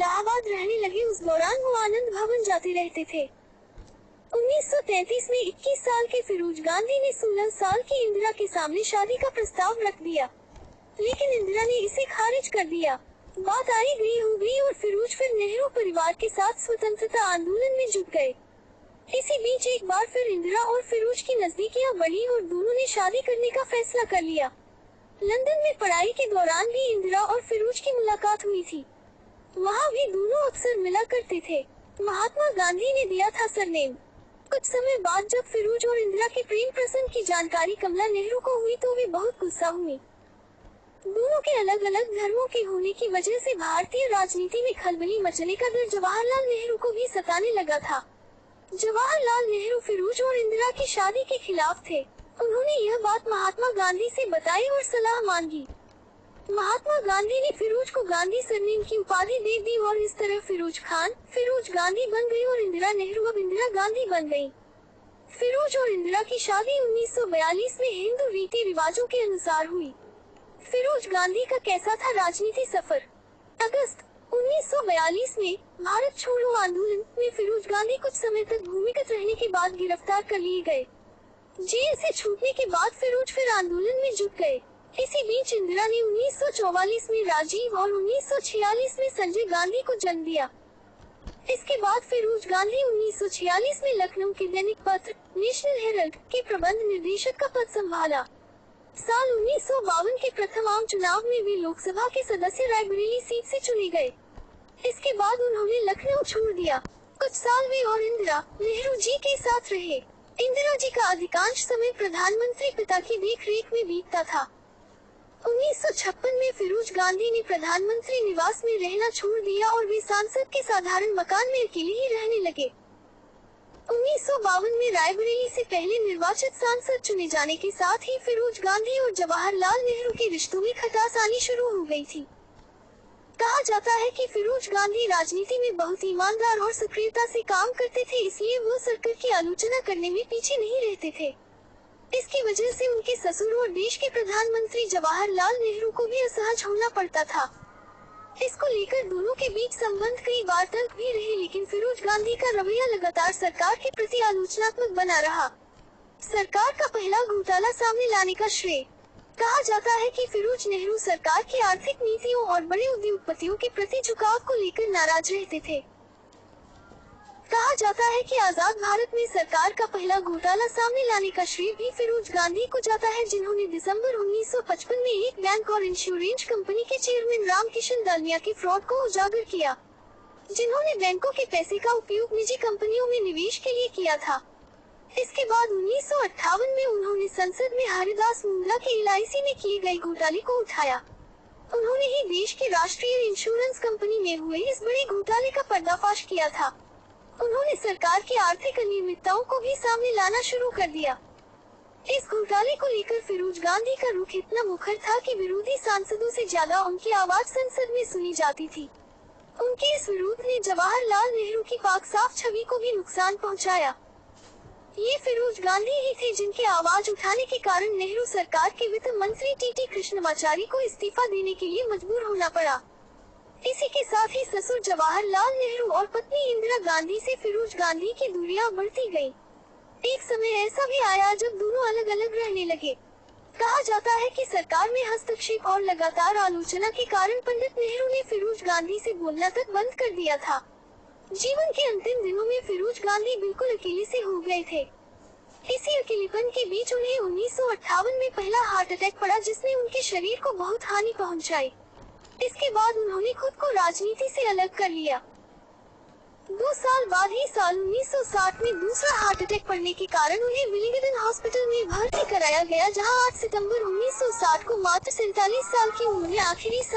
इलाहाबाद रहने लगे उस दौरान वो आनंद भवन जाते रहते थे। 1933 में 21 साल के फिरोज गांधी ने 16 साल की इंदिरा के सामने शादी का प्रस्ताव रख दिया, लेकिन इंदिरा ने इसे खारिज कर दिया। बात आई गई हो गई और फिरोज फिर नेहरू परिवार के साथ स्वतंत्रता आंदोलन में जुट गए। इसी बीच एक बार फिर इंदिरा और फिरोज की नजदीकियां बढ़ी और दोनों ने शादी करने का फैसला कर लिया। लंदन में पढ़ाई के दौरान भी इंदिरा और फिरोज की मुलाकात हुई थी। वहाँ भी दोनों अक्सर मिला करते थे। महात्मा गांधी ने दिया था सरनेम। कुछ समय बाद जब फिरोज और इंदिरा के प्रेम प्रसंग की जानकारी कमला नेहरू को हुई तो वे बहुत गुस्सा हुई। दोनों के अलग अलग धर्मों के होने की वजह से भारतीय राजनीति में खलबली मचने का डर जवाहरलाल नेहरू को भी सताने लगा था। जवाहरलाल नेहरू फिरोज और इंदिरा की शादी के खिलाफ थे। उन्होंने यह बात महात्मा गांधी से बताई और सलाह मांगी। महात्मा गांधी ने फिरोज को गांधी सरनेम की उपाधि दे दी और इस तरह फिरोज खान फिरोज गांधी बन गई और इंदिरा नेहरू अब इंदिरा गांधी बन गई। फिरोज और इंदिरा की शादी 1942 में हिंदू रीति रिवाजों के अनुसार हुई। फिरोज गांधी का कैसा था राजनीति सफर? अगस्त 1942 में भारत छोड़ो आंदोलन में फिरोज गांधी कुछ समय तक भूमिगत रहने के बाद गिरफ्तार कर लिए गए। जेल से छूटने के बाद फिरोज फिर आंदोलन में जुट गए। इसी बीच इंदिरा ने 1944 में राजीव और 1946 में संजय गांधी को जन्म दिया। इसके बाद फिरोज गांधी 1946 में लखनऊ के दैनिक पत्र नेशनल हेरल्ड के प्रबंध निदेशक का पद संभाला। साल 1952 के प्रथम आम चुनाव में वे लोकसभा के सदस्य रायबरेली सीट से चुने गए। इसके बाद उन्होंने लखनऊ छोड़ दिया। कुछ साल वे और इंदिरा नेहरू जी के साथ रहे। इंदिरा जी का अधिकांश समय प्रधानमंत्री पिता की देखरेख में बीतता था। 1956 में फिरोज गांधी ने प्रधानमंत्री निवास में रहना छोड़ दिया और वे सांसद के साधारण मकान में अकेले ही रहने लगे। 1952 में रायबरेली से पहले निर्वाचित सांसद चुने जाने के साथ ही फिरोज गांधी और जवाहरलाल नेहरू के रिश्तों में खटास आनी शुरू हो गई थी। कहा जाता है कि फिरोज गांधी राजनीति में बहुत ईमानदार और सक्रियता से काम करते थे, इसलिए वो सरकार की आलोचना करने में पीछे नहीं रहते थे। इसकी वजह से उनके ससुर और देश के प्रधानमंत्री जवाहरलाल नेहरू को भी असहज होना पड़ता था। इसको लेकर दोनों के बीच संबंध कई बार तक भी रहे, लेकिन फिरोज गांधी का रवैया लगातार सरकार के प्रति आलोचनात्मक बना रहा। सरकार का पहला घोटाला सामने लाने का श्रेय कहा जाता है कि फिरोज नेहरू सरकार की आर्थिक नीतियों और बड़े उद्योगपतियों के प्रति झुकाव को लेकर नाराज रहते थे। कहा जाता है कि आजाद भारत में सरकार का पहला घोटाला सामने लाने का श्रेय भी फिरोज गांधी को जाता है, जिन्होंने दिसंबर 1955 में एक बैंक और इंश्योरेंस कंपनी के चेयरमैन रामकिशन दालमिया के फ्रॉड को उजागर किया, जिन्होंने बैंकों के पैसे का उपयोग निजी कंपनियों में निवेश के लिए किया था। इसके बाद 1958 में उन्होंने संसद में हरिदास मुंडला के LIC में किए गए घोटाले को उठाया। उन्होंने ही देश की राष्ट्रीय इंश्योरेंस कंपनी में हुए इस बड़े घोटाले का पर्दाफाश किया था। उन्होंने सरकार की आर्थिक अनियमितताओं को भी सामने लाना शुरू कर दिया। इस घोटाले को लेकर फिरोज गांधी का रुख इतना मुखर था कि विरोधी सांसदों से ज्यादा उनकी आवाज संसद में सुनी जाती थी। उनके इस विरोध ने जवाहरलाल नेहरू की पाक साफ छवि को भी नुकसान पहुंचाया। ये फिरोज गांधी ही थे जिनके आवाज उठाने के कारण नेहरू सरकार के वित्त मंत्री TT कृष्णमाचारी को इस्तीफा देने के लिए मजबूर होना पड़ा। इसी के साथ ही ससुर जवाहरलाल नेहरू और पत्नी इंदिरा गांधी से फिरोज गांधी की दूरियां बढ़ती गईं। एक समय ऐसा भी आया जब दोनों अलग अलग रहने लगे। कहा जाता है कि सरकार में हस्तक्षेप और लगातार आलोचना के कारण पंडित नेहरू ने फिरोज गांधी से बोलना तक बंद कर दिया था। जीवन के अंतिम दिनों में फिरोज गांधी बिल्कुल अकेले से हो गए थे। इसी अकेलेपन के बीच उन्हें 1958 में पहला हार्ट अटैक पड़ा, जिसने उनके शरीर को बहुत हानि पहुंचाई। इसके बाद उन्होंने खुद को राजनीति से अलग कर लिया। 2 साल बाद ही साल 1960 में दूसरा हार्ट अटैक पड़ने के कारण उन्हें विलिंगडन हॉस्पिटल में भर्ती कराया गया, जहां 8 सितंबर 1960 को मात्र 47 साल की उम्र में आखिरी सांस